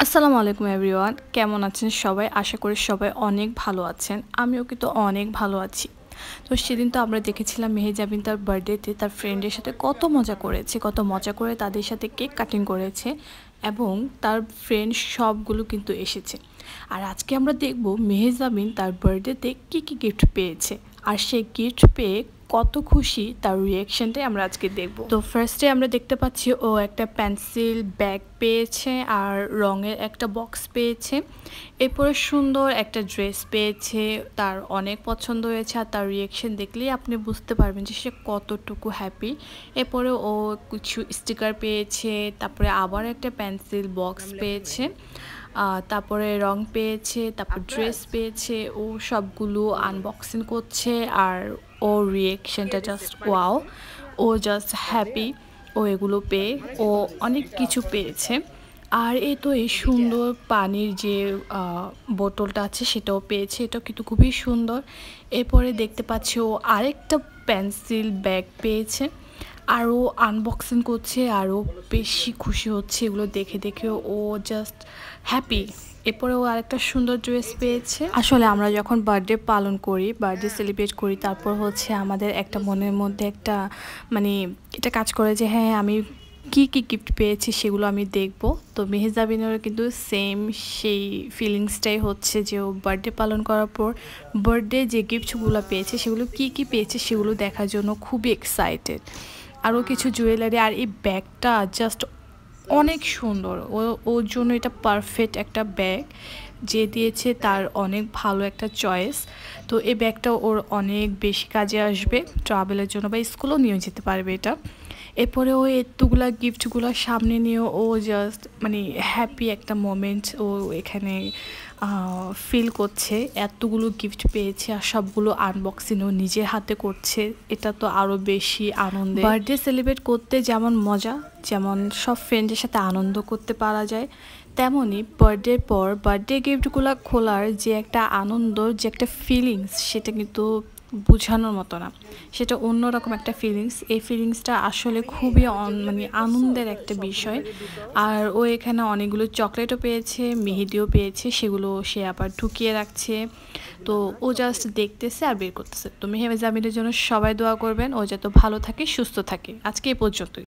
আসসালামু আলাইকুম এভরিওয়ান, কেমন আছেন সবাই? আশা করি সবাই অনেক ভালো আছেন। আমিও কিন্তু অনেক ভালো আছি। তো সেদিন তো আমরা দেখেছিলাম মেহেজাবিন তার বার্থডেতে তার ফ্রেন্ডের সাথে কত মজা করেছে, কত মজা করে তাদের সাথে কেক কাটিং করেছে এবং তার ফ্রেন্ড সবগুলো কিন্তু এসেছে। আর আজকে আমরা দেখব মেহেজাবিন তার বার্থডেতে কী কী গিফট পেয়েছে আর সেই গিফট পেয়ে কত খুশি তার রিয়াকশনটাই আমরা আজকে দেখব। তো ফার্স্টে আমরা দেখতে পাচ্ছি ও একটা পেন্সিল ব্যাগ পেয়েছে আর রঙের একটা বক্স পেয়েছে। এরপরে সুন্দর একটা ড্রেস পেয়েছে, তার অনেক পছন্দ হয়েছে আর তার রিয়াকশন দেখলেই আপনি বুঝতে পারবেন যে সে কতটুকু হ্যাপি। এরপরে ও কিছু স্টিকার পেয়েছে, তারপরে আবার একটা পেন্সিল বক্স পেয়েছে, তারপরে রং পেয়েছে, তারপর ড্রেস পেয়েছে। ও সবগুলো আনবক্সিং করছে আর ও রিয়েকশনটা জাস্ট ওয়াও। ও জাস্ট হ্যাপি ও এগুলো পেয়ে। ও অনেক কিছু পেয়েছে। আর এই তো এই সুন্দর পানির যে বোতলটা আছে সেটাও পেয়েছে, এটা কিন্তু খুবই সুন্দর। এরপরে দেখতে পাচ্ছি ও আরেকটা পেন্সিল ব্যাগ পেয়েছে, আরও আনবক্সিং করছে, আরও বেশি খুশি হচ্ছে এগুলো দেখে দেখে। ও জাস্ট হ্যাপি। এরপরে ও আরেকটা সুন্দর ড্রেস পেয়েছে। আসলে আমরা যখন বার্থডে পালন করি, বার্থডে সেলিব্রেট করি, তারপর হচ্ছে আমাদের একটা মনের মধ্যে একটা মানে এটা কাজ করে যে হ্যাঁ আমি কী কী গিফট পেয়েছি সেগুলো আমি দেখব। তো মেহেজাবিনেরও কিন্তু সেম সেই ফিলিংসটাই হচ্ছে যে ও বার্থডে পালন করার পর বার্থডে যে গিফটগুলো পেয়েছে সেগুলো কী কী পেয়েছে সেগুলো দেখার জন্য খুবই এক্সাইটেড। আরও কিছু জুয়েলারি, আর এই ব্যাগটা জাস্ট অনেক সুন্দর। ওর জন্য এটা পারফেক্ট একটা ব্যাগ যে দিয়েছে, তার অনেক ভালো একটা চয়েস। তো এই ব্যাগটা ওর অনেক বেশি কাজে আসবে ট্রাভেলের জন্য, বা স্কুলেও নিয়ে যেতে পারবে এটা। এরপরে ও এতগুলা গিফটগুলো সামনে নিয়ে ও জাস্ট মানে হ্যাপি একটা মোমেন্ট ও এখানে ফিল করছে। এতগুলো গিফট পেয়েছে আর সবগুলো আনবক্সিং ও নিজের হাতে করছে। এটা তো আরও বেশি আনন্দের। বার্থডে সেলিব্রেট করতে যেমন মজা, যেমন সব ফ্রেন্ডের সাথে আনন্দ করতে পারা যায়, তেমনই বার্থডের পর বার্থডে গিফটগুলো খোলার যে একটা আনন্দ, যে একটা ফিলিংস, সেটা কিন্তু বোঝানোর মতো না। সেটা অন্যরকম একটা ফিলিংস। এই ফিলিংসটা আসলে খুবই মানে আনন্দের একটা বিষয়। আর ও এখানে অনেকগুলো চকলেটও পেয়েছে, মেহেদিও পেয়েছে, সেগুলো সে আবার ঢুকিয়ে রাখছে। তো ও জাস্ট দেখতেছে আর বের করতেছে। তো মেহেজাবিনের জন্য সবাই দোয়া করবেন, ও যাতে ভালো থাকে, সুস্থ থাকে। আজকে এই পর্যন্তই।